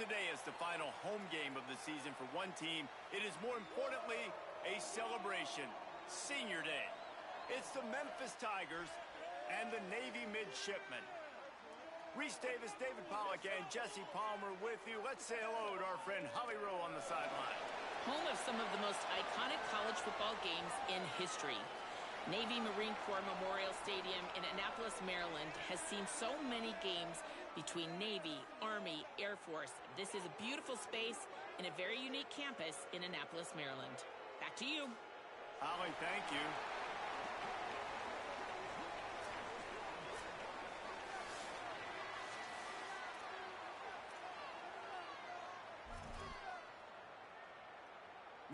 today is the final home game of the season for one team, it is more importantly a celebration. Senior Day. It's the Memphis Tigers and the Navy Midshipmen. Reese Davis, David Pollack, and Jesse Palmer with you. Let's say hello to our friend Holly Rowe on the sideline. Home of some of the most iconic college football games in history. Navy Marine Corps Memorial Stadium in Annapolis, Maryland has seen so many games between Navy, Army, Air Force. This is a beautiful space and a very unique campus in Annapolis, Maryland. Back to you. Holly, thank you.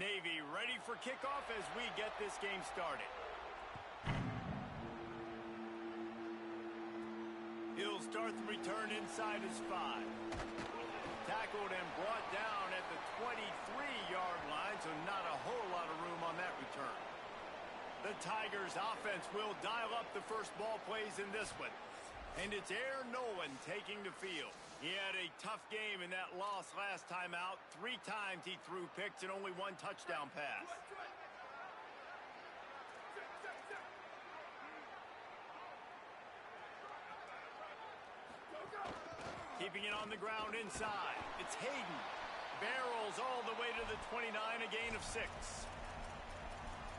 Navy ready for kickoff as we get this game started. He'll start the return inside his 5. Tackled and brought down at the 23-yard line, so not a whole lot of room on that return. The Tigers offense will dial up the first ball plays in this one. And it's Aaron Nolan taking the field. He had a tough game in that loss last time out. 3 times he threw picks and only 1 touchdown pass. Keeping it on the ground inside. It's Hayden. Barrels all the way to the 29, a gain of 6.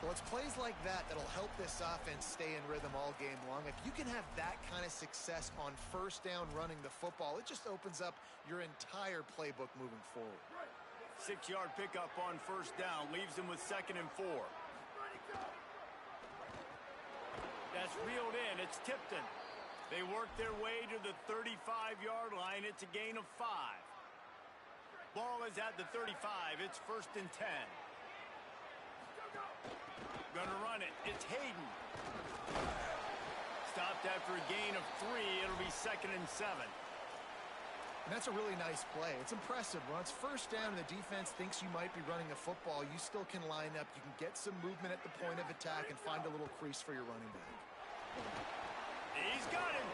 Well, it's plays like that that'll help this offense stay in rhythm all game long. If you can have that kind of success on first down running the football, it just opens up your entire playbook moving forward. 6-yard pickup on first down leaves them with 2nd and 4. That's reeled in. It's Tipton. They work their way to the 35-yard line. It's a gain of 5. Ball is at the 35. It's 1st and 10. Gonna run it. It's Hayden. Stopped after a gain of 3. It'll be 2nd and 7. And that's a really nice play. It's impressive. When it's first down and the defense thinks you might be running a football, you still can line up. You can get some movement at the point of attack and find a little crease for your running back. He's got him.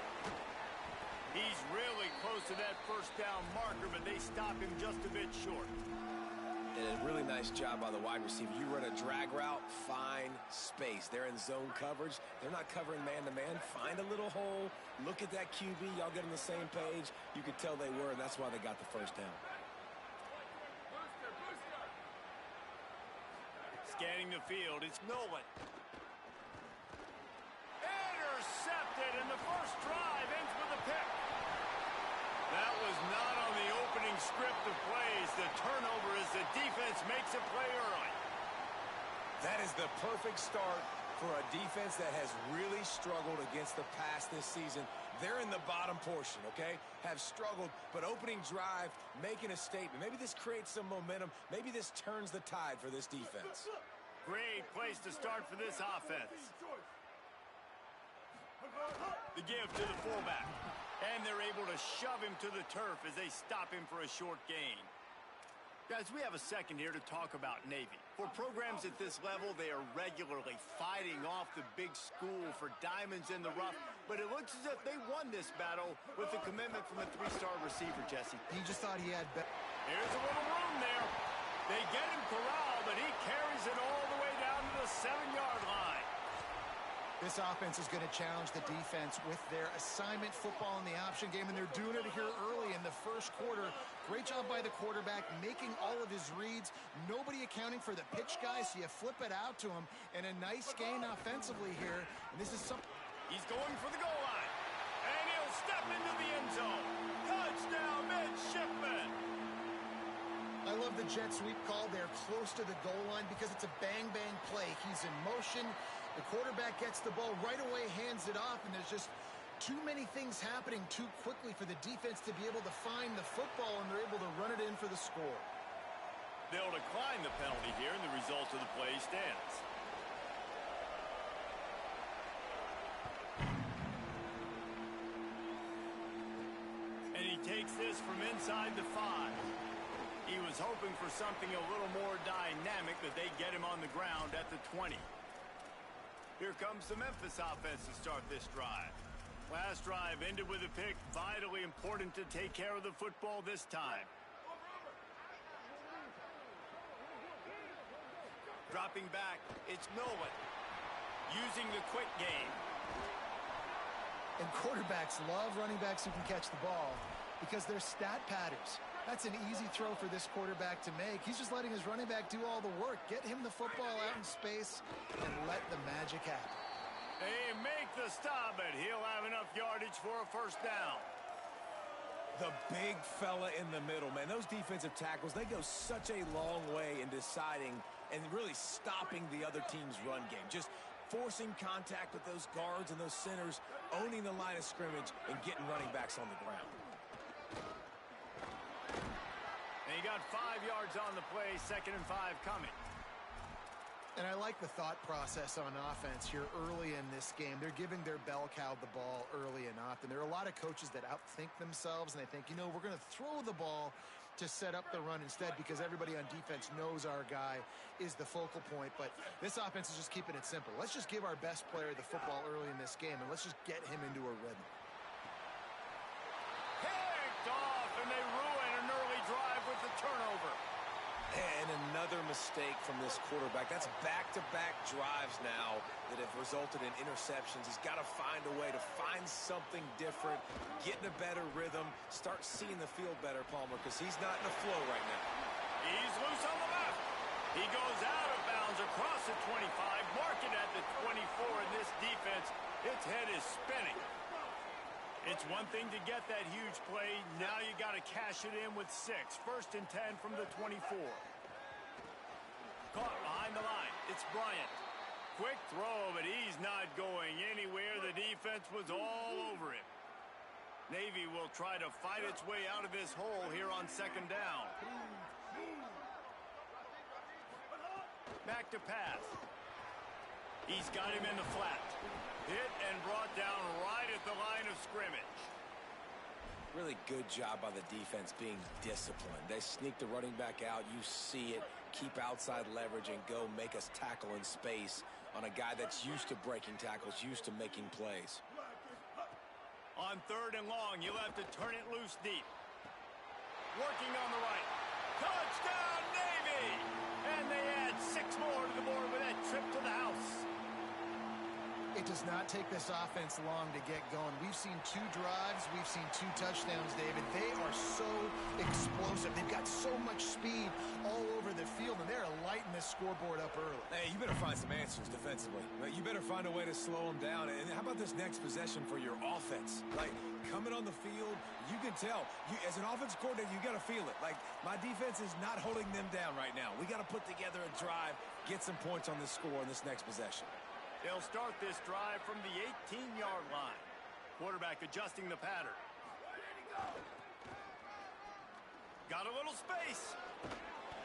He's really close to that first down marker, but they stop him just a bit short. And a really nice job by the wide receiver. You run a drag route, find space. They're in zone coverage. They're not covering man-to-man. Find a little hole. Look at that QB. Y'all get on the same page. You could tell they were, and that's why they got the first down. Scanning the field, it's Nolan. Intercepted, and the first drive ends with a pick. That was not on the opening script of plays. The turnover as the defense makes a play early. That is the perfect start for a defense that has really struggled against the pass this season. They're in the bottom portion, okay? Have struggled, but opening drive, making a statement. Maybe this creates some momentum. Maybe this turns the tide for this defense. Great place to start for this offense. The give to the fullback. And they're able to shove him to the turf as they stop him for a short gain. Guys, we have a second here to talk about Navy. For programs at this level, they are regularly fighting off the big school for diamonds in the rough, but it looks as if they won this battle with the commitment from a 3-star receiver, Jesse. He just thought he had better. Here's a little room there. They get him corralled, but he carries it all the way down to the 7-yard line. This offense is going to challenge the defense with their assignment football in the option game, and they're doing it here early in the first quarter. Great job by the quarterback, making all of his reads. Nobody accounting for the pitch guys, so you flip it out to him, and a nice gain offensively here. And this is something. He's going for the goal line, and he'll step into the end zone. Touchdown, Midshipmen. I love the jet sweep call there close to the goal line because it's a bang-bang play. He's in motion. The quarterback gets the ball right away, hands it off, and there's just too many things happening too quickly for the defense to be able to find the football, and they're able to run it in for the score. They'll decline the penalty here, and the result of the play stands. And he takes this from inside the 5. He was hoping for something a little more dynamic, but they get him on the ground at the 20. Here comes the Memphis offense to start this drive. Last drive ended with a pick. Vitally important to take care of the football this time. Dropping back, it's Nolan. Using the quick game. And quarterbacks love running backs who can catch the ball because they're stat patterns. That's an easy throw for this quarterback to make. He's just letting his running back do all the work. Get him the football out in space and let the magic happen. They make the stop, but he'll have enough yardage for a first down. The big fella in the middle, man. Those defensive tackles, they go such a long way in deciding and really stopping the other team's run game. Just forcing contact with those guards and those centers, owning the line of scrimmage, and getting running backs on the ground. And he got 5 yards on the play, 2nd and 5 coming. And I like the thought process on offense here early in this game. They're giving their bell cow the ball early and often. There are a lot of coaches that outthink themselves, and they think, you know, we're going to throw the ball to set up the run instead because everybody on defense knows our guy is the focal point. But this offense is just keeping it simple. Let's just give our best player the football early in this game, and let's just get him into a rhythm. Picked off, and they ruin an early drive with the turnover. And another mistake from this quarterback. That's back-to-back drives now that have resulted in interceptions. He's got to find a way to find something different, get in a better rhythm, start seeing the field better, Palmer, because he's not in the flow right now. He's loose on the left. He goes out of bounds across the 25, mark it at the 24 in this defense. Its head is spinning. It's one thing to get that huge play. Now you got to cash it in with 6. 1st and 10 from the 24. Caught behind the line. It's Bryant. Quick throw, but he's not going anywhere. The defense was all over him. Navy will try to fight its way out of this hole here on 2nd down. Back to pass. He's got him in the flat. Hit and brought down right at the line of scrimmage. Really good job by the defense being disciplined. They sneak the running back out. You see it. Keep outside leverage and go make us tackle in space on a guy that's used to breaking tackles, used to making plays. On 3rd and long, you'll have to turn it loose deep. Working on the right. Touchdown, Navy! And they add 6 more to the board with that trip to the house. It does not take this offense long to get going. We've seen 2 drives. We've seen 2 touchdowns, David. They are so explosive. They've got so much speed all over the field, and they're lighting this scoreboard up early. Hey, you better find some answers defensively. You better find a way to slow them down. And how about this next possession for your offense? Like, coming on the field, you can tell. As an offensive coordinator, you got to feel it. Like, my defense is not holding them down right now. We got to put together a drive, get some points on this score in this next possession. They'll start this drive from the 18-yard line. Quarterback adjusting the pattern. Got a little space.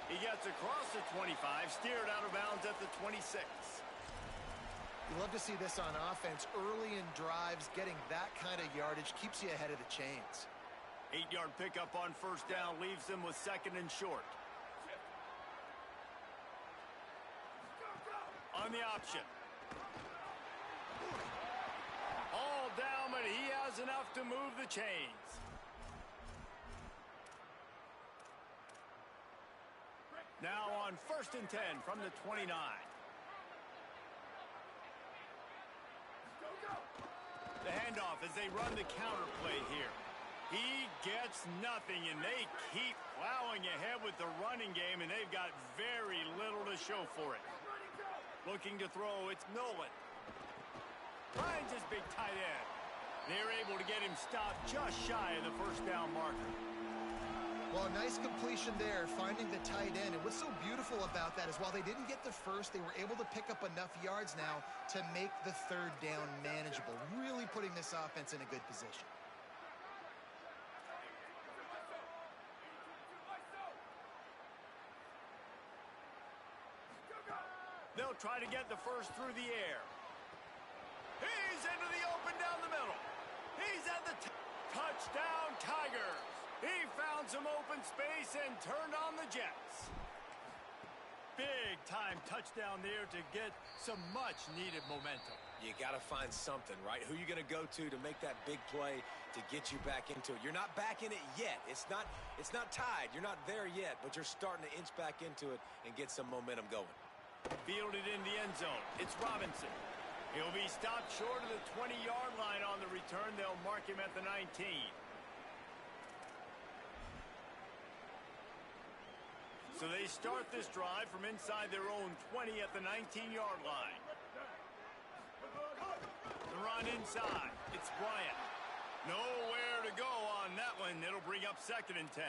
He gets across the 25, steered out of bounds at the 26. You love to see this on offense. Early in drives, getting that kind of yardage keeps you ahead of the chains. 8-yard pickup on 1st down leaves them with 2nd and short. On the option. All down, but he has enough to move the chains. Now on 1st and 10 from the 29. The handoff as they run the counter play here. He gets nothing, and they keep plowing ahead with the running game, and they've got very little to show for it. Looking to throw, it's Nolan. Finds his big tight end. They're able to get him stopped just shy of the 1st down marker. Well, a nice completion there, finding the tight end. And what's so beautiful about that is while they didn't get the first, they were able to pick up enough yards now to make the 3rd down manageable, really putting this offense in a good position. They'll try to get the first through the air. He's into the open down the middle. He's at the touchdown, Tigers. He found some open space and turned on the Jets. Big-time touchdown there to get some much-needed momentum. You got to find something, right? Who are you going to go to make that big play to get you back into it? You're not back in it yet. It's not tied. You're not there yet, but you're starting to inch back into it and get some momentum going. Fielded in the end zone. It's Robinson. He'll be stopped short of the 20-yard line on the return. They'll mark him at the 19. So they start this drive from inside their own 20 at the 19-yard line. The run inside. It's Bryant. Nowhere to go on that one. It'll bring up 2nd and 10.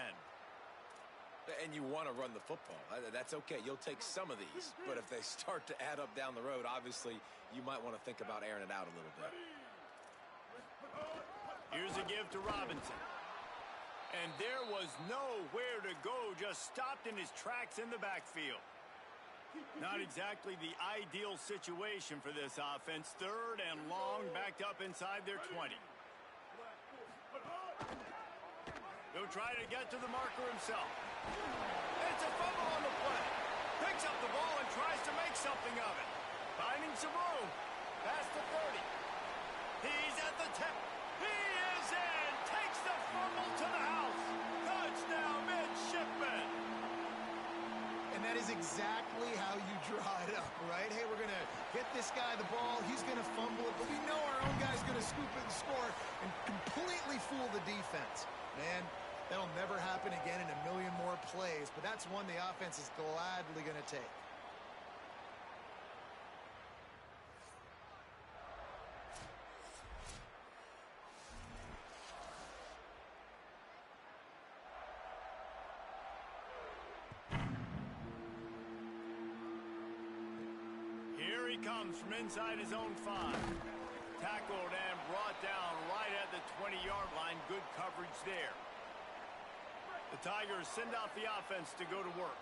And you want to run the football. That's okay. You'll take some of these. But if they start to add up down the road, obviously, you might want to think about airing it out a little bit. Here's a give to Robinson. And there was nowhere to go. Just stopped in his tracks in the backfield. Not exactly the ideal situation for this offense. 3rd and long, backed up inside their 20. He'll try to get to the marker himself. It's a fumble on the play. Picks up the ball and tries to make something of it. Finding some room. Past the 30. He's at the 10. He is in. Takes the fumble to the house. Touchdown, midshipman. And that is exactly how you draw it up, right? Hey, we're going to get this guy the ball. He's going to fumble it, but we know our own guy's going to scoop it and score and completely fool the defense. Man, that'll never happen again in a million more plays, but that's one the offense is gladly going to take. Here he comes from inside his own 5. Tackled and brought down right at the 20-yard line. Good coverage there. The Tigers send out the offense to go to work.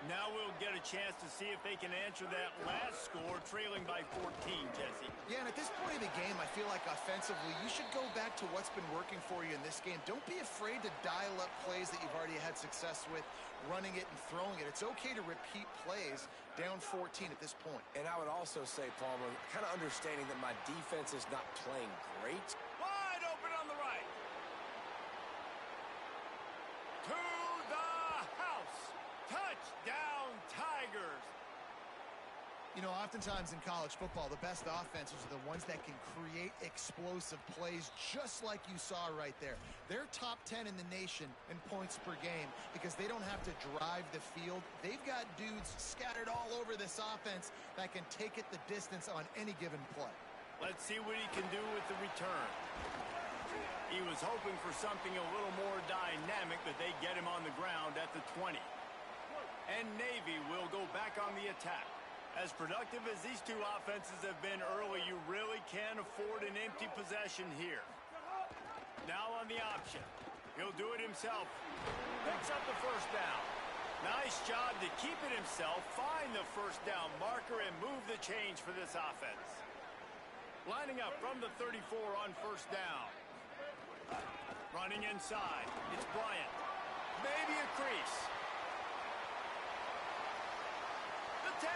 Now we'll get a chance to see if they can answer that last score, trailing by 14, Jesse. Yeah, and at this point of the game, I feel like offensively, you should go back to what's been working for you in this game. Don't be afraid to dial up plays that you've already had success with, running it and throwing it. It's okay to repeat plays down 14 at this point. And I would also say, Palmer, kind of understanding that my defense is not playing great. Wide open on the right. To the house. Touchdown, Tigers. You know, oftentimes in college football, the best offenses are the ones that can create explosive plays just like you saw right there. They're top 10 in the nation in points per game because they don't have to drive the field. They've got dudes scattered all over this offense that can take it the distance on any given play. Let's see what he can do with the return. He was hoping for something a little more dynamic, but they get him on the ground at the 20. And Navy will go back on the attack. As productive as these two offenses have been early, you really can't afford an empty possession here. Now on the option. He'll do it himself. Picks up the 1st down. Nice job to keep it himself, find the 1st down marker, and move the change for this offense. Lining up from the 34 on 1st down. Running inside. It's Bryant. Maybe a crease. The 10.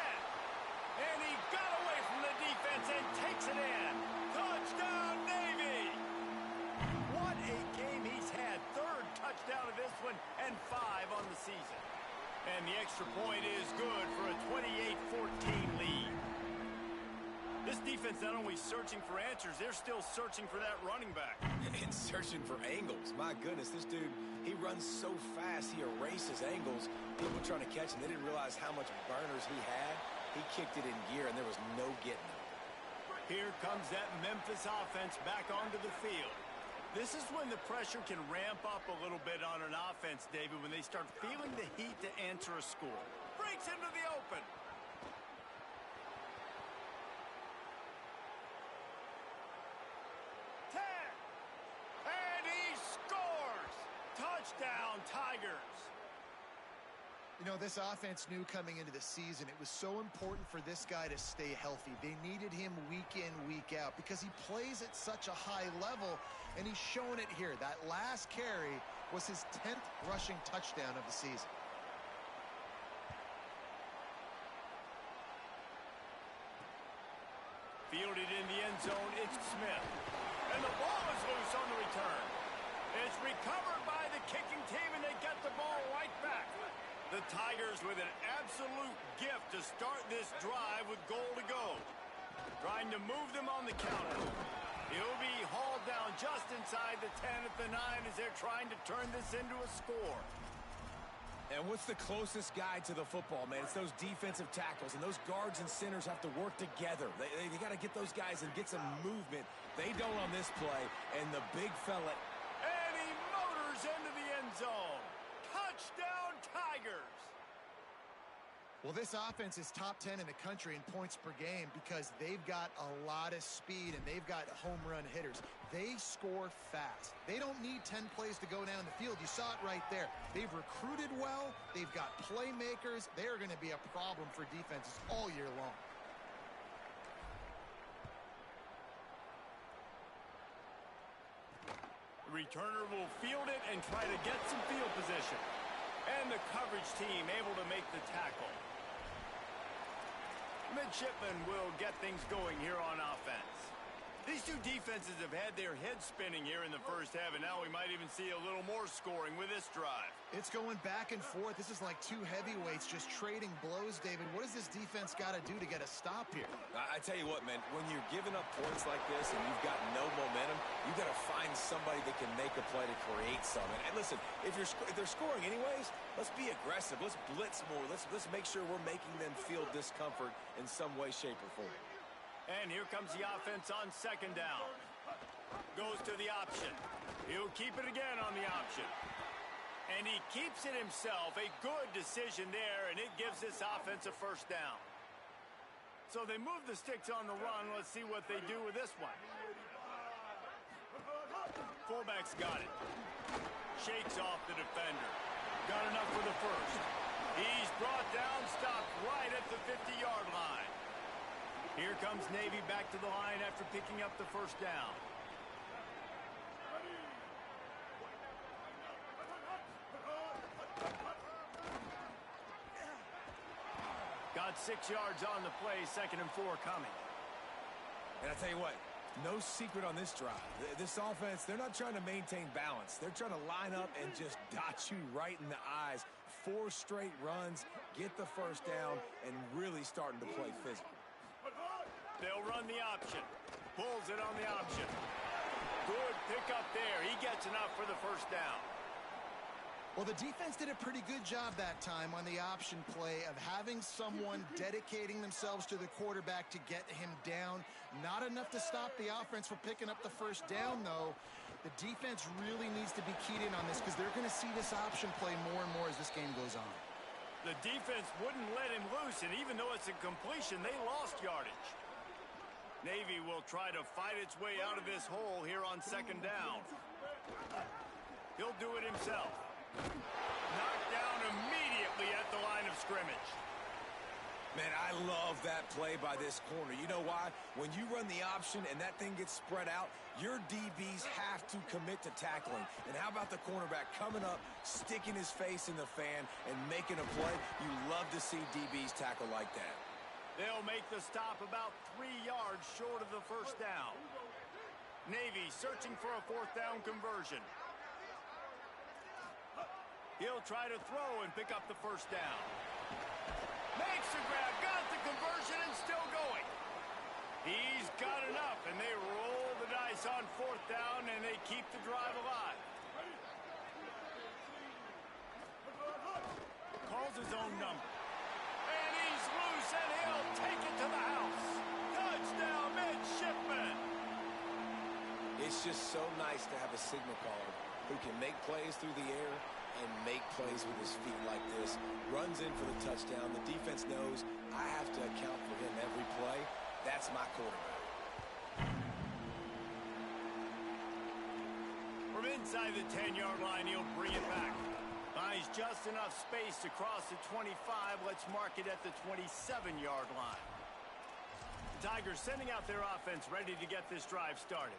And he got away from the defense and takes it in. Touchdown, Navy! What a game he's had. 3rd touchdown of this one and 5 on the season. And the extra point is good for a 28-14 lead. This defense not only searching for answers, they're still searching for that running back. And searching for angles. My goodness, this dude, he runs so fast, he erases angles. People trying to catch him, they didn't realize how much burners he had. He kicked it in gear, and there was no getting him. Here comes that Memphis offense back onto the field. This is when the pressure can ramp up a little bit on an offense, David, when they start feeling the heat to answer a score. Breaks into the open. And he scores! Touchdown, Tigers! You know, this offense knew coming into the season it was so important for this guy to stay healthy. They needed him week in, week out because he plays at such a high level, and he's shown it here. That last carry was his 10th rushing touchdown of the season. Fielded in the end zone, it's Smith. And the ball is loose on the return. It's recovered by the kicking team, and they get the ball right back. The Tigers with an absolute gift to start this drive with goal to go. Trying to move them on the counter. He'll be hauled down just inside the 10 at the 9 as they're trying to turn this into a score. And what's the closest guy to the football, man? It's those defensive tackles, and those guards and centers have to work together. They got to get those guys and get some movement. They don't on this play, and the big fella. And he motors into the end zone. Touchdown, Tigers! Well, this offense is top 10 in the country in points per game because they've got a lot of speed and they've got home run hitters. They score fast. They don't need 10 plays to go down the field. You saw it right there. They've recruited well. They've got playmakers. They're going to be a problem for defenses all year long. The returner will field it and try to get some field position. And the coverage team able to make the tackle. Midshipmen will get things going here on offense. These two defenses have had their heads spinning here in the first half, and now we might even see a little more scoring with this drive. It's going back and forth. This is like two heavyweights just trading blows, David. What does this defense got to do to get a stop here? I tell you what, man, when you're giving up points like this and you've got no momentum, you got to find somebody that can make a play to create something. And listen, if they're scoring anyways, let's be aggressive. Let's blitz more. Let's make sure we're making them feel discomfort in some way, shape, or form. And here comes the offense on second down. Goes to the option. He'll keep it again on the option. And he keeps it himself. A good decision there, and it gives this offense a first down. So they move the sticks on the run. Let's see what they do with this one. Fullback's got it. Shakes off the defender. Got enough for the first. He's brought down, stopped right at the 50-yard line. Here comes Navy back to the line after picking up the first down. Got 6 yards on the play, 2nd and 4 coming. And I tell you what, no secret on this drive. This offense, they're not trying to maintain balance. They're trying to line up and just dot you right in the eyes. 4 straight runs, get the first down, and really starting to play physical. They'll run the option. Pulls it on the option. Good pickup there. He gets enough for the first down. Well, the defense did a pretty good job that time on the option play of having someone dedicating themselves to the quarterback to get him down. Not enough to stop the offense from picking up the first down, though. The defense really needs to be keyed in on this because they're going to see this option play more and more as this game goes on. The defense wouldn't let him loose, and even though it's a completion, they lost yardage. Navy will try to fight its way out of this hole here on second down. He'll do it himself. Knocked down immediately at the line of scrimmage. Man, I love that play by this corner. You know why? When you run the option and that thing gets spread out, your DBs have to commit to tackling. And how about the cornerback coming up, sticking his face in the fan, and making a play? You love to see DBs tackle like that. They'll make the stop about 3 yards short of the first down. Navy searching for a 4th down conversion. He'll try to throw and pick up the first down. Makes the grab, got the conversion, and still going. He's got enough, and they roll the dice on 4th down, and they keep the drive alive. Calls his own number. And he's loose, and he'll take it to the house. Touchdown, midshipman. It's just so nice to have a signal caller who can make plays through the air and make plays with his feet like this. Runs in for the touchdown. The defense knows I have to account for him every play. That's my quarterback. From inside the 10-yard line, he'll bring it back. Finds just enough space to cross the 25. Let's mark it at the 27-yard line. The Tigers sending out their offense ready to get this drive started.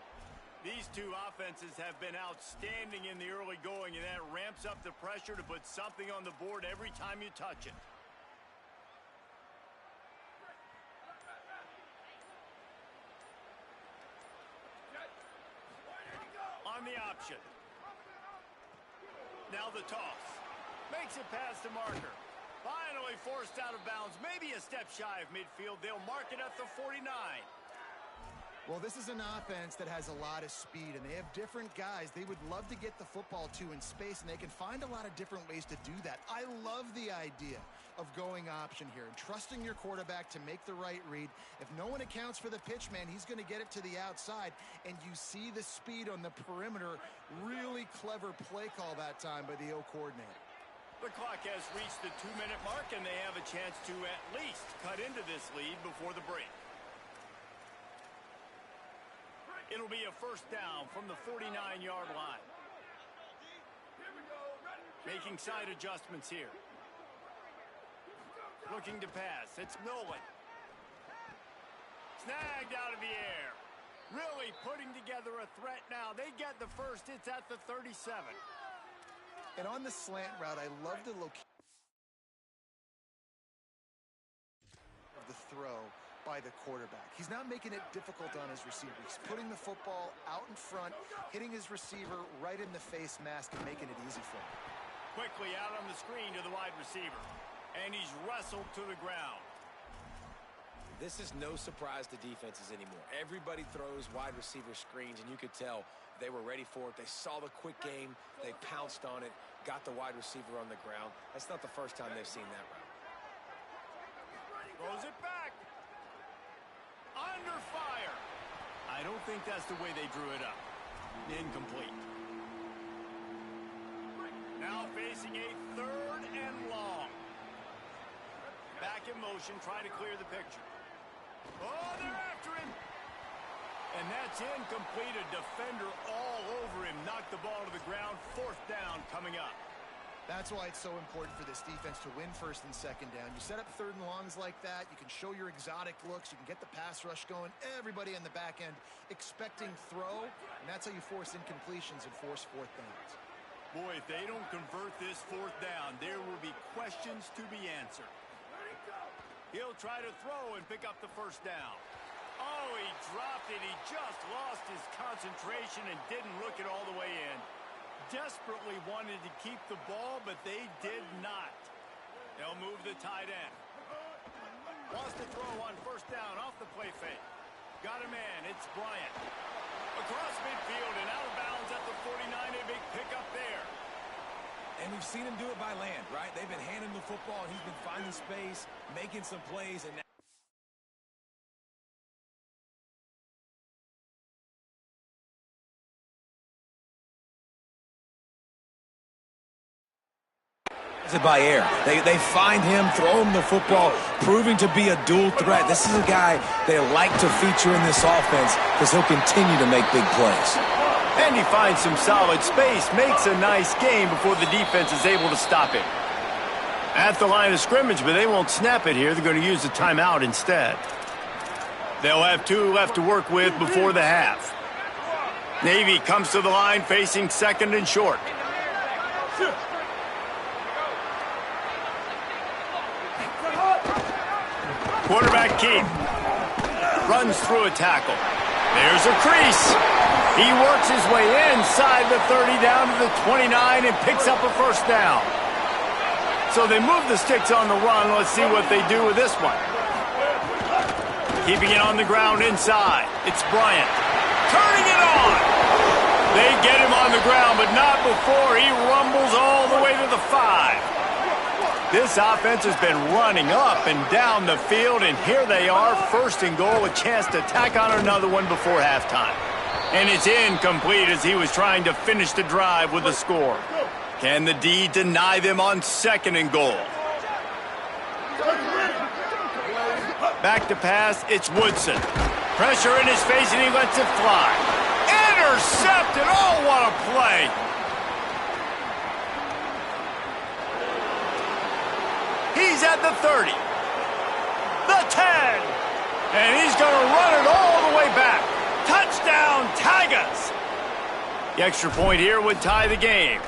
These two offenses have been outstanding in the early going, and that ramps up the pressure to put something on the board every time you touch it. On the option. Now the toss. Makes it past the marker. Finally forced out of bounds, maybe a step shy of midfield. They'll mark it at the 49. Well, this is an offense that has a lot of speed, and they have different guys they would love to get the football to in space, and they can find a lot of different ways to do that. I love the idea of going option here and trusting your quarterback to make the right read. If no one accounts for the pitch man, he's going to get it to the outside, and you see the speed on the perimeter. Really clever play call that time by the O coordinator. The clock has reached the 2-minute mark, and they have a chance to at least cut into this lead before the break. It'll be a first down from the 49-yard line. Making side adjustments here. Looking to pass. It's Nolan. Snagged out of the air. Really putting together a threat now. They get the first. It's at the 37. And on the slant route, I love the location of the throw by the quarterback. He's not making it difficult on his receiver. He's putting the football out in front, hitting his receiver right in the face mask and making it easy for him. Quickly out on the screen to the wide receiver. And he's wrestled to the ground. This is no surprise to defenses anymore. Everybody throws wide receiver screens, and you could tell they were ready for it. They saw the quick game. They pounced on it, got the wide receiver on the ground. That's not the first time they've seen that route. Throws it back. Under fire. I don't think that's the way they drew it up. Incomplete. Now facing a 3rd and long. Back in motion, trying to clear the picture. Oh, they're after him. And that's incomplete. A defender all over him. Knocked the ball to the ground. 4th down coming up. That's why it's so important for this defense to win 1st and 2nd down. You set up 3rd and longs like that. You can show your exotic looks. You can get the pass rush going. Everybody on the back end expecting throw. And that's how you force incompletions and force 4th downs. Boy, if they don't convert this 4th down, there will be questions to be answered. He'll try to throw and pick up the 1st down. Oh, he dropped it. He just lost his concentration and didn't look it all the way in. Desperately wanted to keep the ball, but they did not. They'll move the tight end. Wants to throw on 1st down off the play fake. Got a man. It's Bryant. Across midfield and out of bounds at the 49. A big pickup there. And we've seen him do it by land, right? They've been handing the football. He's been finding space, making some plays, and now by air. They find him, throw him the football, proving to be a dual threat. This is a guy they like to feature in this offense because he'll continue to make big plays. And he finds some solid space, makes a nice game before the defense is able to stop him. At the line of scrimmage, but they won't snap it here. They're going to use the timeout instead. They'll have 2 left to work with before the half. Navy comes to the line facing 2nd and short. Quarterback Keith runs through a tackle. There's a crease. He works his way inside the 30 down to the 29 and picks up a 1st down. So they move the sticks on the run. Let's see what they do with this one. Keeping it on the ground inside. It's Bryant. Turning it on. They get him on the ground, but not before he rumbles all the way to the 5. This offense has been running up and down the field, and here they are, 1st and goal, a chance to tack on another one before halftime. And it's incomplete as he was trying to finish the drive with a score. Can the D deny them on 2nd and goal? Back to pass, it's Woodson. Pressure in his face, and he lets it fly. Intercepted! Oh, what a play! He's at the 30, the 10, and he's going to run it all the way back. Touchdown, Tigers! The extra point here would tie the game.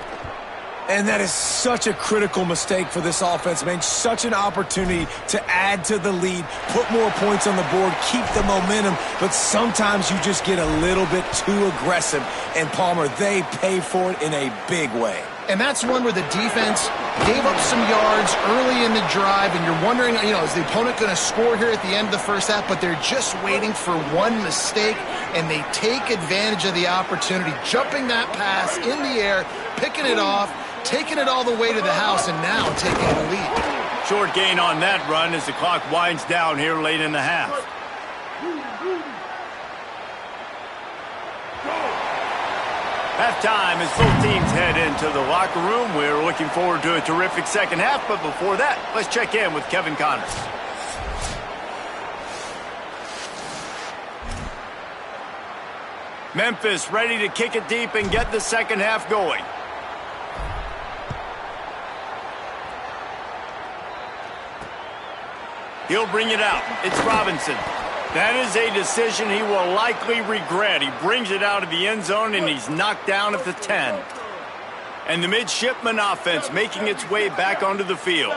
And that is such a critical mistake for this offense, man. Such an opportunity to add to the lead, put more points on the board, keep the momentum, but sometimes you just get a little bit too aggressive. And Palmer, they pay for it in a big way. And that's one where the defense gave up some yards early in the drive, and you're wondering, is the opponent going to score here at the end of the first half? But they're just waiting for one mistake, and they take advantage of the opportunity, jumping that pass in the air, picking it off, taking it all the way to the house, and now taking the lead. Short gain on that run as the clock winds down here late in the half. Halftime as both teams head into the locker room. We're looking forward to a terrific second half, but before that, let's check in with Kevin Connors. Memphis ready to kick it deep and get the second half going. He'll bring it out. It's Robinson. That is a decision he will likely regret. He brings it out of the end zone, and he's knocked down at the 10. And the midshipman offense making its way back onto the field.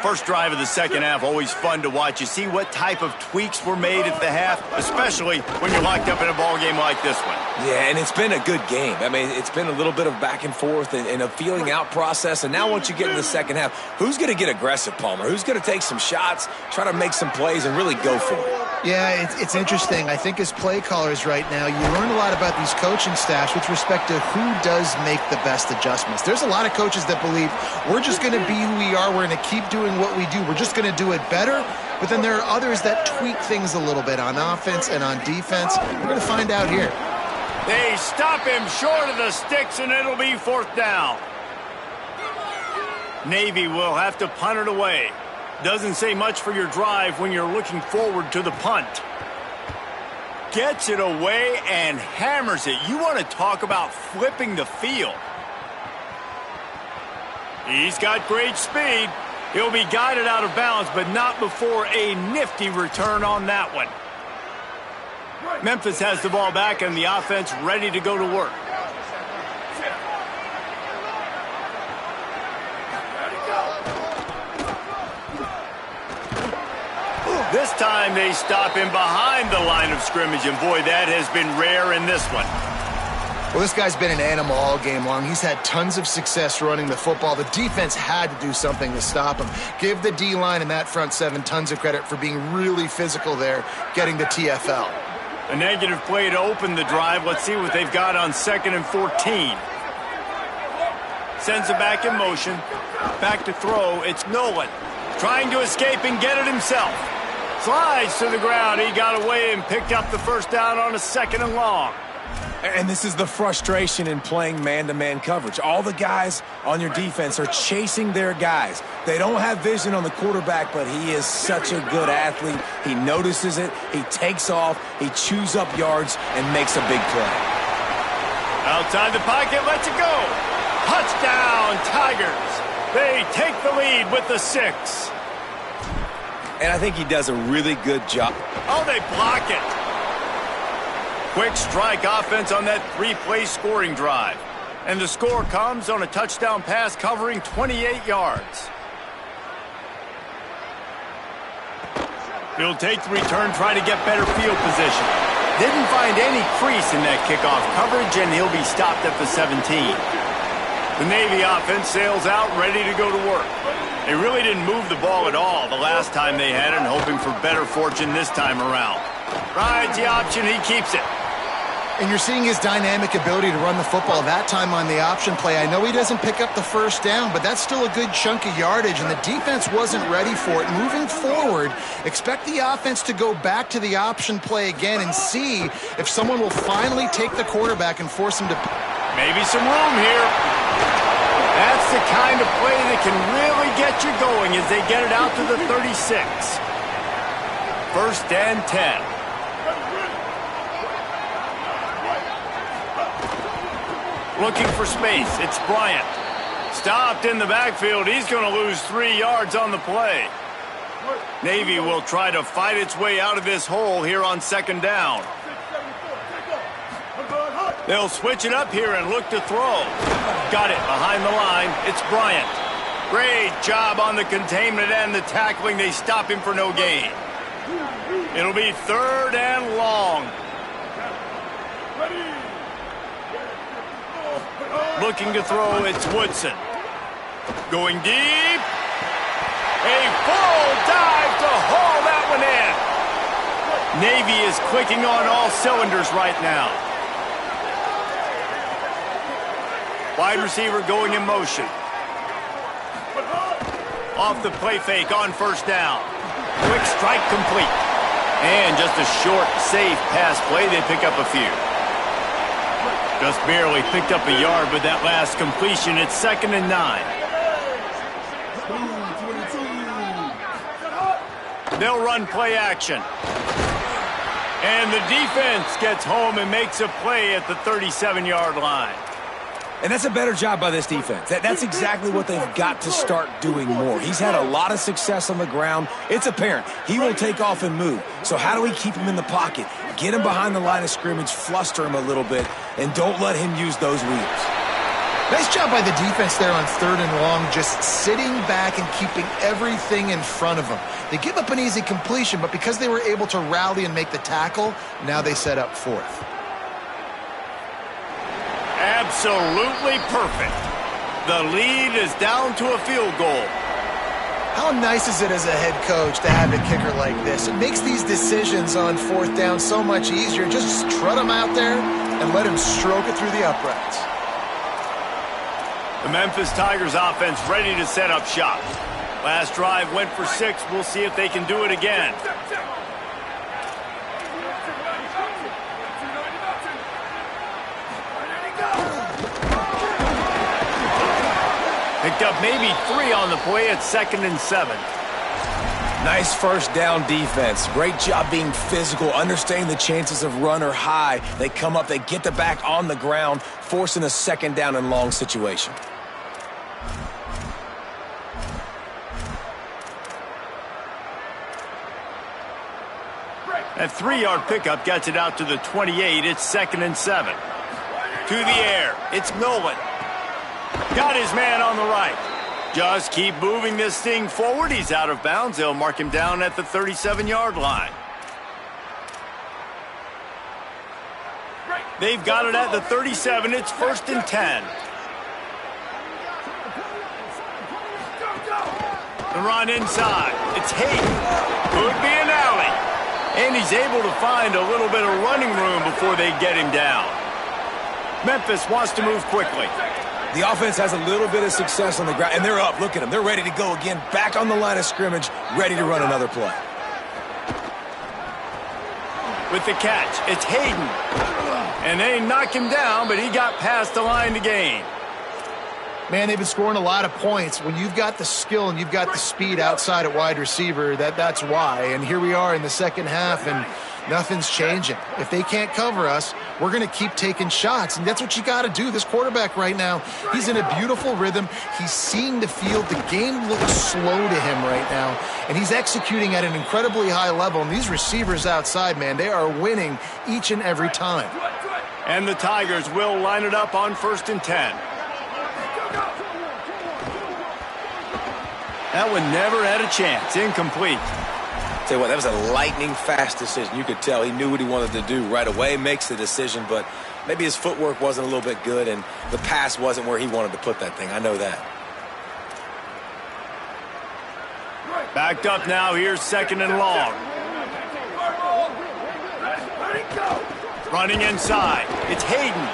First drive of the second half, always fun to watch. You see what type of tweaks were made at the half, especially when you're locked up in a ball game like this one. Yeah, and it's been a good game. I mean, it's been a little bit of back and forth and a feeling out process. And now once you get in the second half, who's going to get aggressive, Palmer? Who's going to take some shots, try to make some plays, and really go for it? Yeah, it's interesting. I think as play callers right now, you learn a lot about these coaching staffs with respect to who does make the best adjustments. There's a lot of coaches that believe we're just going to be who we are. We're going to keep doing what we do. We're just going to do it better. But then there are others that tweak things a little bit on offense and on defense. We're going to find out here. They stop him short of the sticks, and it'll be fourth down. Navy will have to punt it away. Doesn't say much for your drive when you're looking forward to the punt. Gets it away and hammers it. You want to talk about flipping the field. He's got great speed. He'll be guided out of bounds, but not before a nifty return on that one. Memphis has the ball back and the offense ready to go to work. This time they stop him behind the line of scrimmage, and boy, that has been rare in this one. Well, this guy's been an animal all game long. He's had tons of success running the football. The defense had to do something to stop him. Give the D-line and that front seven tons of credit for being really physical there, getting the TFL. A negative play to open the drive. Let's see what they've got on 2nd and 14. Sends it back in motion. Back to throw. It's Nolan. Trying to escape and get it himself. Slides to the ground. He got away and picked up the first down on a 2nd and long. And this is the frustration in playing man-to-man coverage. All the guys on your defense are chasing their guys. They don't have vision on the quarterback, but he is such a good athlete. He notices it, he takes off, he chews up yards, and makes a big play. Outside the pocket, lets it go. Touchdown, Tigers. They take the lead with the 6. And I think he does a really good job. Oh, they block it. Quick strike offense on that 3-play scoring drive. And the score comes on a touchdown pass covering 28 yards. He'll take the return, try to get better field position. Didn't find any crease in that kickoff coverage, and he'll be stopped at the 17. The Navy offense sails out, ready to go to work. They really didn't move the ball at all the last time they had it, and hoping for better fortune this time around. Rides the option, he keeps it. And you're seeing his dynamic ability to run the football that time on the option play. I know he doesn't pick up the first down, but that's still a good chunk of yardage, and the defense wasn't ready for it. Moving forward, expect the offense to go back to the option play again and see if someone will finally take the quarterback and force him to... Maybe some room here. That's the kind of play that can really get you going as they get it out to the 36. 1st and 10. Looking for space. It's Bryant. Stopped in the backfield. He's going to lose 3 yards on the play. Navy will try to fight its way out of this hole here on 2nd down. They'll switch it up here and look to throw. Got it behind the line. It's Bryant. Great job on the containment and the tackling. They stop him for no gain. It'll be 3rd and long. Looking to throw, it's Woodson. Going deep. A full dive to haul that one in. Navy is clicking on all cylinders right now. Wide receiver going in motion. Off the play fake on first down. Quick strike complete. And just a short, safe pass play. They pick up a few. Just barely picked up a yard with that last completion. It's 2nd and 9. They'll run play action. And the defense gets home and makes a play at the 37-yard line. And that's a better job by this defense. That's exactly what they've got to start doing more. He's had a lot of success on the ground. It's apparent he will take off and move. So how do we keep him in the pocket? Get him behind the line of scrimmage, fluster him a little bit, and don't let him use those wheels. Nice job by the defense there on 3rd and long, just sitting back and keeping everything in front of them. They give up an easy completion, but because they were able to rally and make the tackle, now they set up 4th. Absolutely perfect. The lead is down to a field goal. How nice is it as a head coach to have a kicker like this? It makes these decisions on 4th down so much easier. Just trot him out there and let him stroke it through the uprights. The Memphis Tigers offense ready to set up shop. Last drive went for 6. We'll see if they can do it again. Picked up maybe 3 on the play at 2nd and 7. Nice first down defense. Great job being physical, understanding the chances of run are high. They come up, they get the back on the ground, forcing a 2nd down and long situation. That 3-yard pickup gets it out to the 28. It's 2nd and 7. To the air. It's Nolan. Got his man on the right. Just keep moving this thing forward. He's out of bounds. They'll mark him down at the 37-yard line. They've got it at the 37. It's 1st and 10. The run inside. It's Hayden. Could be an alley. And he's able to find a little bit of running room before they get him down. Memphis wants to move quickly. The offense has a little bit of success on the ground, and they're up. Look at them. They're ready to go again, back on the line of scrimmage, ready to run another play. With the catch, it's Hayden. And they knock him down, but he got past the line to gain. Man, they've been scoring a lot of points. When you've got the skill and you've got the speed outside at wide receiver, that's why. And here we are in the second half, and nothing's changing. If they can't cover us, we're going to keep taking shots, and that's what you got to do. This quarterback right now, he's in a beautiful rhythm. He's seeing the field. The game looks slow to him right now, and he's executing at an incredibly high level. And these receivers outside, man, they are winning each and every time. And the Tigers will line it up on 1st and 10. That one never had a chance. Incomplete. Tell you what, that was a lightning-fast decision. You could tell he knew what he wanted to do right away, makes the decision, but maybe his footwork wasn't a little bit good, and the pass wasn't where he wanted to put that thing. I know that. Backed up now. Here's 2nd and long. Running inside. It's Hayden.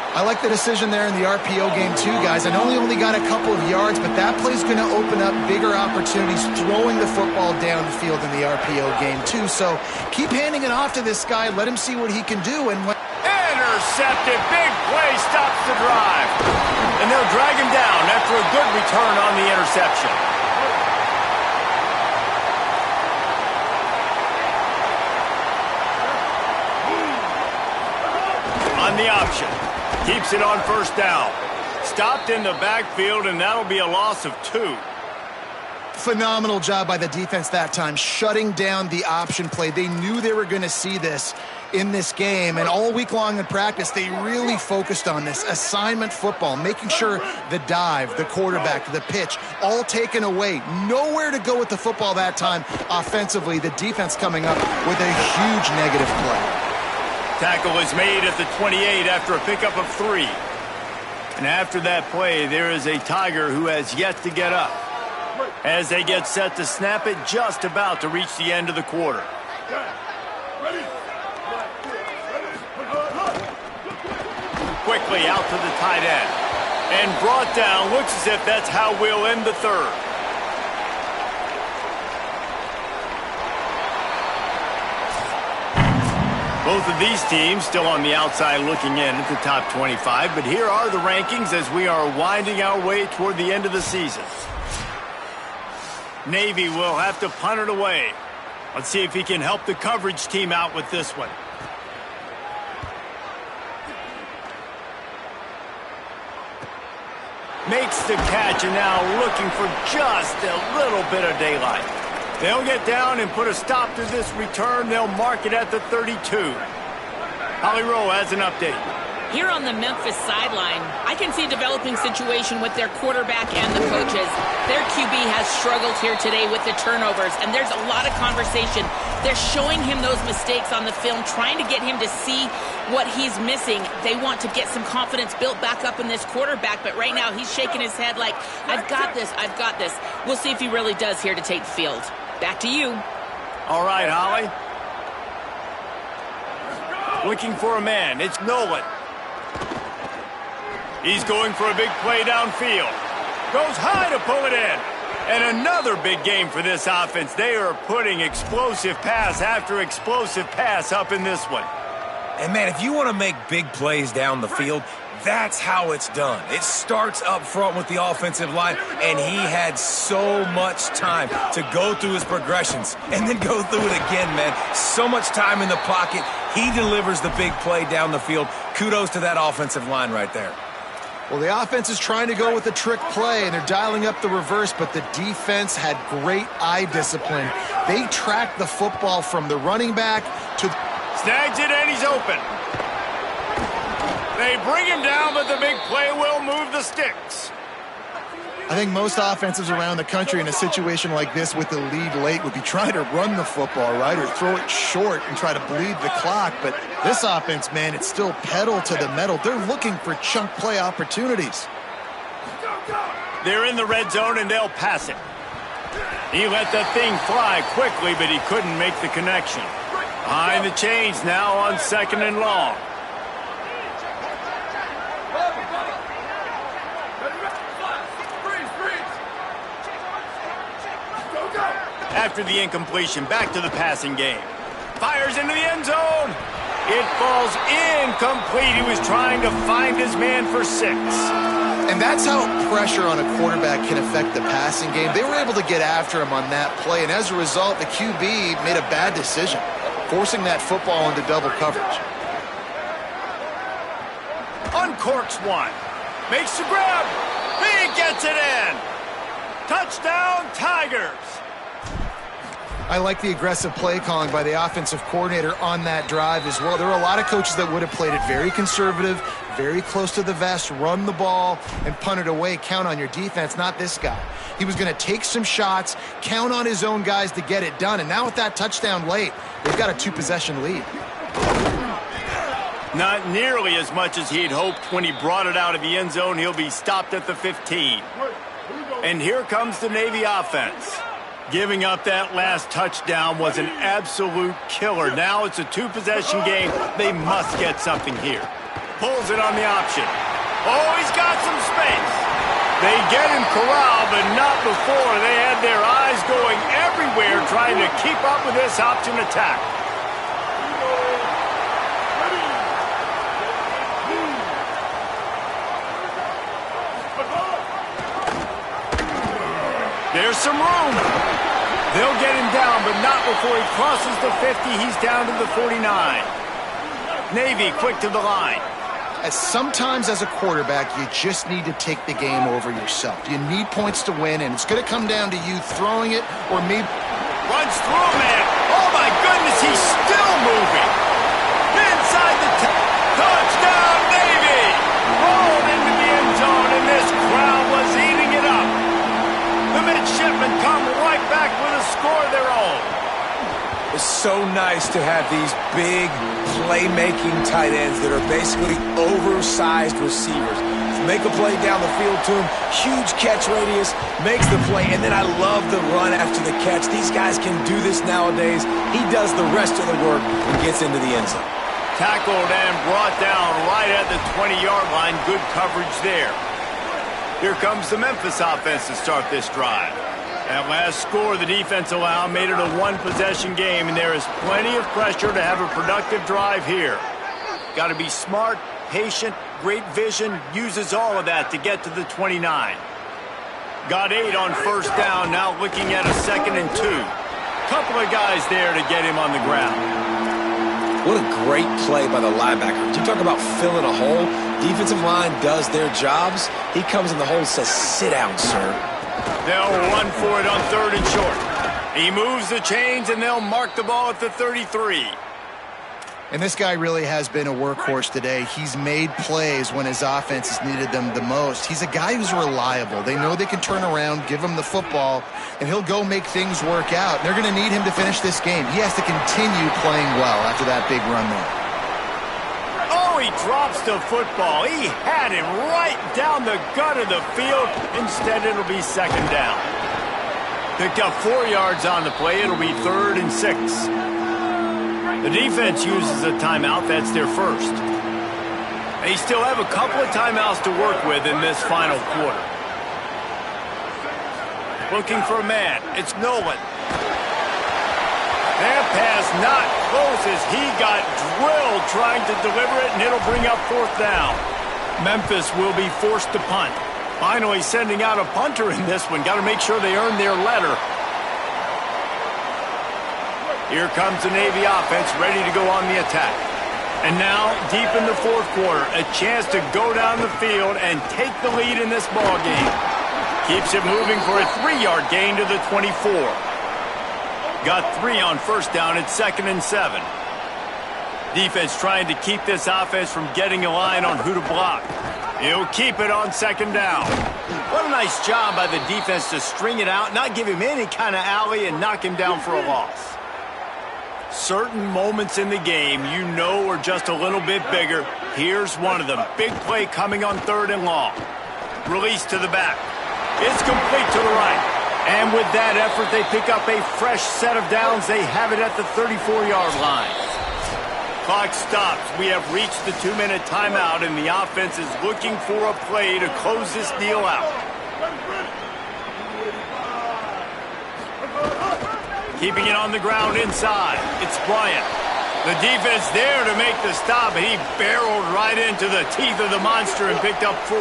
I like the decision there in the RPO game too, guys. I know he only got a couple of yards, but that play's going to open up bigger opportunities throwing the football down the field in the RPO game too. So keep handing it off to this guy. Let him see what he can do. And intercepted. Big play stops the drive. And they'll drag him down after a good return on the interception. On the option. Keeps it on 1st down. Stopped in the backfield, and that'll be a loss of 2. Phenomenal job by the defense that time, shutting down the option play. They knew they were going to see this in this game, and all week long in practice, they really focused on this assignment football, making sure the dive, the quarterback, the pitch, all taken away. Nowhere to go with the football that time offensively. The defense coming up with a huge negative play. Tackle is made at the 28 after a pickup of 3. And after that play, there is a Tiger who has yet to get up. As they get set to snap it, just about to reach the end of the quarter. Quickly out to the tight end. And brought down. Looks as if that's how we'll end the third. Both of these teams still on the outside looking in at the top 25. But here are the rankings as we are winding our way toward the end of the season. Navy will have to punt it away. Let's see if he can help the coverage team out with this one. Makes the catch, and now looking for just a little bit of daylight. They'll get down and put a stop to this return. They'll mark it at the 32. Holly Rowe has an update. Here on the Memphis sideline, I can see a developing situation with their quarterback and the coaches. Their QB has struggled here today with the turnovers, and there's a lot of conversation. They're showing him those mistakes on the film, trying to get him to see what he's missing. They want to get some confidence built back up in this quarterback, but right now he's shaking his head like, I've got this, I've got this. We'll see if he really does here to take the field. Back to you. All right, Holly. Looking for a man. It's Nolan. He's going for a big play downfield. Goes high to pull it in. And another big game for this offense. They are putting explosive pass after explosive pass up in this one. And, man, if you want to make big plays down the field, that's how it's done. It starts up front with the offensive line, and he had so much time to go through his progressions and then go through it again, man. So much time in the pocket. He delivers the big play down the field. Kudos to that offensive line right there. Well, the offense is trying to go with a trick play, and they're dialing up the reverse, but the defense had great eye discipline. They tracked the football from the running back to... Snags it, and he's open. They bring him down, but the big play will move the sticks. I think most offenses around the country in a situation like this with the lead late would be trying to run the football, right, or throw it short and try to bleed the clock. But this offense, man, it's still pedal to the metal. They're looking for chunk play opportunities. They're in the red zone, and they'll pass it. He let that thing fly quickly, but he couldn't make the connection. Behind the chains now on 2nd and long. After the incompletion, back to the passing game. Fires into the end zone. It falls incomplete. He was trying to find his man for 6. And that's how pressure on a quarterback can affect the passing game. They were able to get after him on that play, and as a result, the QB made a bad decision, forcing that football into double coverage. Uncorks one. Makes the grab. He gets it in. Touchdown, Tigers. I like the aggressive play calling by the offensive coordinator on that drive as well. There were a lot of coaches that would have played it very conservative, very close to the vest, run the ball, and punt it away. Count on your defense, not this guy. He was going to take some shots, count on his own guys to get it done. And now with that touchdown late, they've got a 2-possession lead. Not nearly as much as he'd hoped when he brought it out of the end zone. He'll be stopped at the 15. And here comes the Navy offense. Giving up that last touchdown was an absolute killer. Now it's a 2-possession game. They must get something here. Pulls it on the option. Oh, he's got some space. They get him corralled, but not before. They had their eyes going everywhere trying to keep up with this option attack. There's some room. They'll get him down, but not before he crosses the 50. He's down to the 49. Navy quick to the line. Sometimes as a quarterback, you just need to take the game over yourself. You need points to win, and it's going to come down to you throwing it or maybe... Runs through, man. Oh, my goodness, he's still moving. Inside the touchdown, Navy. Rolled into the end zone, and this crowd was eating it up. The midshipmen come right back with a score of their own. It's so nice to have these big playmaking tight ends that are basically oversized receivers. It's make a play down the field to him. Huge catch radius, makes the play, and then I love the run after the catch. These guys can do this nowadays. He does the rest of the work and gets into the end zone. Tackled and brought down right at the 20-yard line. Good coverage there. Here comes the Memphis offense to start this drive. That last score the defense allowed made it a one-possession game, and there is plenty of pressure to have a productive drive here. Got to be smart, patient, great vision, uses all of that to get to the 29. Got 8 on first down, now looking at a 2nd and 2. Couple of guys there to get him on the ground. What a great play by the linebacker. You talk about filling a hole. Defensive line does their jobs. He comes in the hole and says, sit down, sir. They'll run for it on 3rd and short. He moves the chains, and they'll mark the ball at the 33. And this guy really has been a workhorse today. He's made plays when his offense has needed them the most. He's a guy who's reliable. They know they can turn around, give him the football, and he'll go make things work out. They're going to need him to finish this game. He has to continue playing well after that big run there. Oh, he drops the football. He had him right down the gut of the field. Instead, it'll be 2nd down. Picked up 4 yards on the play. It'll be 3rd and 6. The defense uses a timeout. That's their first. They still have a couple of timeouts to work with in this final quarter. Looking for a man. It's Nolan. That pass not close as he got drilled trying to deliver it, and it'll bring up 4th down. Memphis will be forced to punt. Finally sending out a punter in this one. Got to make sure they earn their letter. Here comes the Navy offense ready to go on the attack. And now, deep in the 4th quarter, a chance to go down the field and take the lead in this ball game. Keeps it moving for a 3-yard gain to the 24. Got 3 on first down at 2nd and 7. Defense trying to keep this offense from getting a line on who to block. He'll keep it on 2nd down. What a nice job by the defense to string it out, not give him any kind of alley, and knock him down for a loss. Certain moments in the game you know are just a little bit bigger. Here's one of them. Big play coming on 3rd and long. Release to the back. It's complete to the right. And with that effort, they pick up a fresh set of downs. They have it at the 34-yard line. Clock stops. We have reached the 2-minute timeout, and the offense is looking for a play to close this deal out. Keeping it on the ground inside. It's Bryant. The defense there to make the stop, and he barreled right into the teeth of the monster and picked up 4.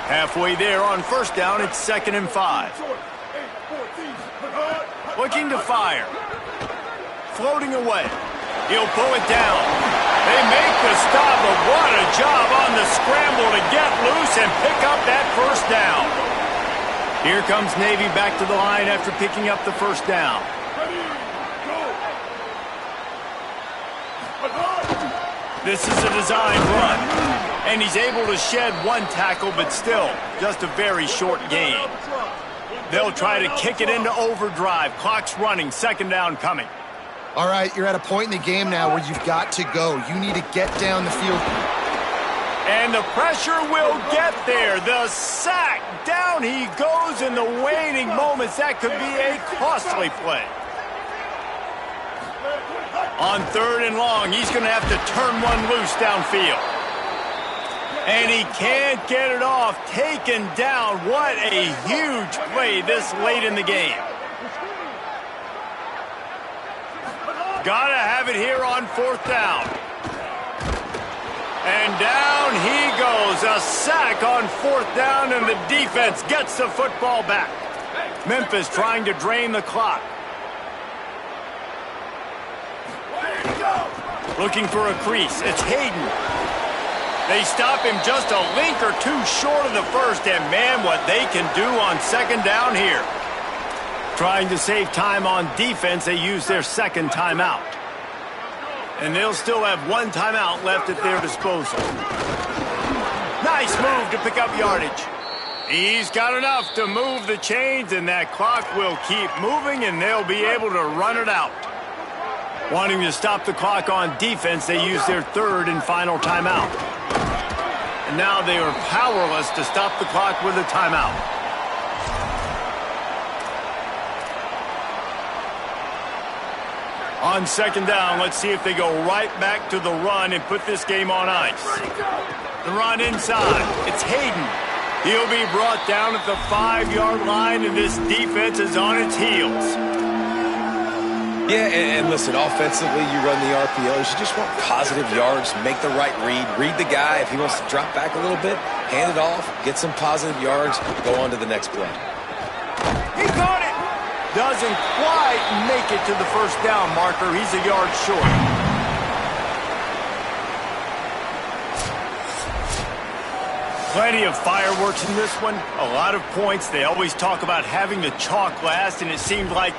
Halfway there on first down, it's 2nd and 5. Looking to fire. Floating away. He'll pull it down. They make the stop, but what a job on the scramble to get loose and pick up that first down. Here comes Navy back to the line after picking up the first down. This is a designed run, and he's able to shed 1 tackle, but still, just a very short gain. They'll try to kick it into overdrive. Clock's running, 2nd down coming. All right, you're at a point in the game now where you've got to go. You need to get down the field. And the pressure will get there. The sack. Down he goes in the waning moments. That could be a costly play. On 3rd and long, he's going to have to turn one loose downfield. And he can't get it off. Taken down. What a huge play this late in the game. Gotta have it here on 4th down. And down he goes. A sack on 4th down, and the defense gets the football back. Memphis trying to drain the clock. Looking for a crease. It's Hayden. They stop him just a link or 2 short of the first, and man, what they can do on 2nd down here. Trying to save time on defense, they use their 2nd timeout. And they'll still have 1 timeout left at their disposal. Nice move to pick up yardage. He's got enough to move the chains, and that clock will keep moving, and they'll be able to run it out. Wanting to stop the clock on defense, they use their 3rd and final timeout. And now they are powerless to stop the clock with a timeout. On second down, let's see if they go right back to the run and put this game on ice. The run inside. It's Hayden. He'll be brought down at the 5-yard line, and this defense is on its heels. Yeah, and listen, offensively, you run the RPOs. You just want positive yards, make the right read the guy. If he wants to drop back a little bit, hand it off, get some positive yards, go on to the next play. He caught it! Doesn't quite make it to the first down marker. He's a yard short. Plenty of fireworks in this one. A lot of points. They always talk about having the chalk last, and it seemed like